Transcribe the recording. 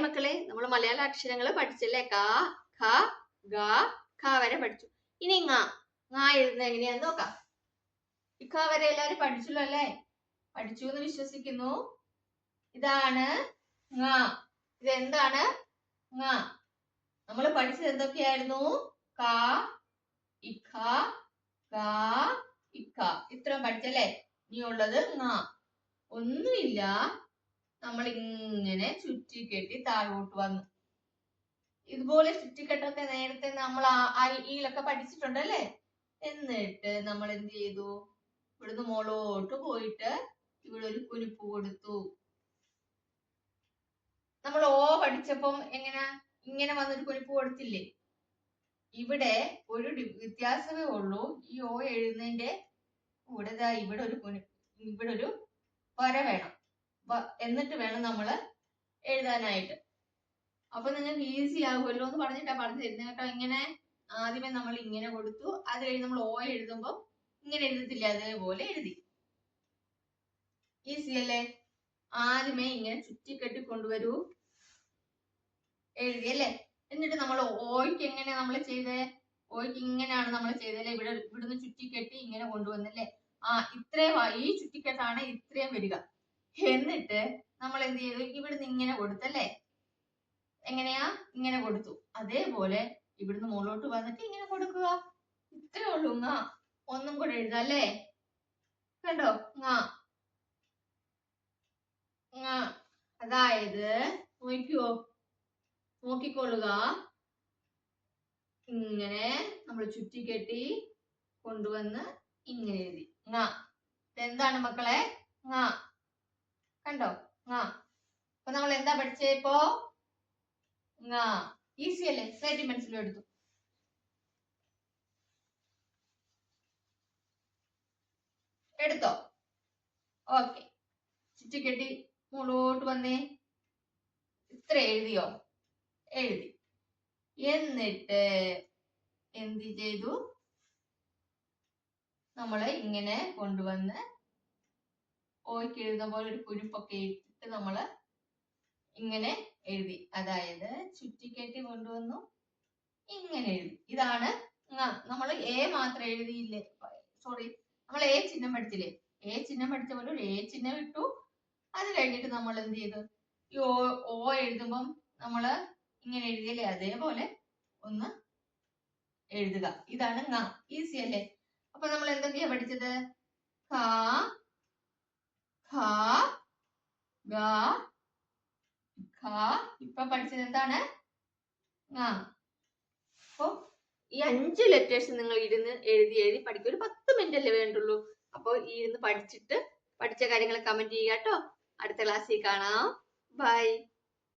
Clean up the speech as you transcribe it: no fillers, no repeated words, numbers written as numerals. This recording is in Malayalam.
മക്കളെ, നമ്മൾ മലയാള അക്ഷരങ്ങൾ പഠിച്ചല്ലേ? ക, ഖ, ഗ, ഖ വരെ പഠിച്ചു. ഇനി ങ എഴുതുന്നത് എങ്ങനെയാന്ന് നോക്കാം. ഇഖ വരെ എല്ലാവരും പഠിച്ചല്ലോ അല്ലേ? പഠിച്ചു എന്ന് വിശ്വസിക്കുന്നു. ഇതാണ് ങ. ഇതെന്താണ്? ങ. നമ്മൾ പഠിച്ചത് എന്തൊക്കെയായിരുന്നു? ക, ഇഖ, ഗ, ഇഖ. ഇത്രയും പഠിച്ചല്ലേ? ഇനിയുള്ളത് ങ. ഒന്നുമില്ല, നമ്മൾ ഇങ്ങനെ ചുറ്റിക്കെട്ടി താഴോട്ട് വന്നു. ഇതുപോലെ ചുറ്റിക്കെട്ടൊക്കെ നേരത്തെ നമ്മൾ ഈലൊക്കെ പഠിച്ചിട്ടുണ്ടല്ലേ? എന്നിട്ട് നമ്മൾ എന്ത് ചെയ്തു? ഇവിടുന്ന് മുകളോട്ട് പോയിട്ട് ഇവിടെ ഒരു കുനിപ്പ് കൊടുത്തു. നമ്മൾ ഓ പഠിച്ചപ്പം ഇങ്ങനെ വന്നൊരു കുനിപ്പ് കൊടുത്തില്ലേ? ഇവിടെ ഒരു വ്യത്യാസമേ ഉള്ളൂ. ഈ ഓ എഴുതുന്നതിന്റെ ഇവിടെ ഒരു വര വേണം. എന്നിട്ട് വേണം നമ്മൾ എഴുതാനായിട്ട്. അപ്പൊ നിങ്ങൾക്ക് ഈസി ആകുമല്ലോ എന്ന് പറഞ്ഞിട്ടാ പറഞ്ഞു തരുന്നത് കേട്ടോ. ഇങ്ങനെ ആദ്യമേ നമ്മൾ ഇങ്ങനെ കൊടുത്തു. അത് കഴിഞ്ഞ് നമ്മൾ ഓ എഴുതുമ്പോൾ ഇങ്ങനെ എഴുതത്തില്ല, അതേപോലെ എഴുതി. ഈസി അല്ലേ? ആദ്യമേ ഇങ്ങനെ ചുറ്റിക്കെട്ടി കൊണ്ടുവരൂ, എഴുതിയല്ലേ? എന്നിട്ട് നമ്മൾ ഓയ്ക്ക് എങ്ങനെ നമ്മൾ ചെയ്തേ? ഓയ്ക്ക് ഇങ്ങനെയാണ് നമ്മൾ ചെയ്തല്ലേ? ഇവിടുന്ന് ചുറ്റിക്കെട്ടി ഇങ്ങനെ കൊണ്ടുവന്നല്ലേ? ഇത്രയും ഈ ചുറ്റിക്കെട്ടാണ് ഇത്രയും വരിക. എന്നിട്ട് നമ്മൾ എന്ത് ചെയ്തു? ഇവിടുന്ന് ഇങ്ങനെ കൊടുത്തല്ലേ? എങ്ങനെയാ? ഇങ്ങനെ കൊടുത്തു. അതേപോലെ ഇവിടുന്ന് മുകളിലോട്ട് വന്നിട്ട് ഇങ്ങനെ കൊടുക്കുക. ഇത്രേ ഉള്ളൂ ങ. ഒന്നും കൂടെ എഴുതാം അല്ലേ? കണ്ടോ? ങ. അതായത് നോക്കിക്കൊള്ളുക. ഇങ്ങനെ നമ്മൾ ചുറ്റിക്കെട്ടി കൊണ്ടുവന്ന് ഇങ്ങനെ എഴുതി ങ. എന്താണ് മക്കളെ? ങ. കണ്ടോ? ങ. അപ്പൊ നമ്മൾ എന്താ പഠിച്ചേ ഇപ്പോ? ങ. ഈസി അല്ലേ? സ്ലൈറ്റ് പെൻസിലും എടുത്തു. എടുത്തോ? ഓക്കെ. ചുറ്റിക്കെട്ടി മുകളോട്ട് വന്നേ. ഇത്ര എഴുതിയോ? എഴുതി. എന്നിട്ട് എന്ത് ചെയ്തു? നമ്മള് ഇങ്ങനെ കൊണ്ടുവന്ന് ഓയ്ക്ക് എഴുതുന്ന പോലെ ഒരു കുരുപ്പൊക്കെ ഇട്ടിട്ട് നമ്മള് ഇങ്ങനെ എഴുതി. അതായത് ചുറ്റിക്കെട്ടി കൊണ്ടുവന്നു ഇങ്ങനെ എഴുതി. ഇതാണ് നമ്മൾ എ മാത്രം എഴുതിയില്ലേ? സോറി, നമ്മൾ എ ചിഹ്നം പഠിച്ചില്ലേ? എ ചിഹ്നം പഠിച്ച പോലെ ഒരു എ ചിഹ്നം ഇട്ടു. അത് കഴിഞ്ഞിട്ട് നമ്മൾ എന്ത് ചെയ്തു? ഈ ഓ എഴുതുമ്പം നമ്മള് ഇങ്ങനെ എഴുതിയല്ലേ? അതേപോലെ ഒന്ന് എഴുതുക. ഇതാണ് ങ. ഈസി അല്ലേ? അപ്പൊ നമ്മൾ എന്തൊക്കെയാ പഠിച്ചത്? ഖ, ഖ, ഗ, ഖ. ഇപ്പൊ പഠിച്ചത് എന്താണ്? ങ. അപ്പൊ ഈ 5 ലെറ്റേഴ്സ് നിങ്ങൾ ഇരുന്ന് എഴുതി പഠിക്കും. ഒരു 10 മിനിറ്റ് അല്ലേ വേണ്ടുള്ളൂ. അപ്പോൾ ഇരുന്ന് പഠിച്ച കാര്യങ്ങൾ കമന്റ് ചെയ്യുക കേട്ടോ. അടുത്ത ക്ലാസ്സിൽ കാണാം. ബൈ.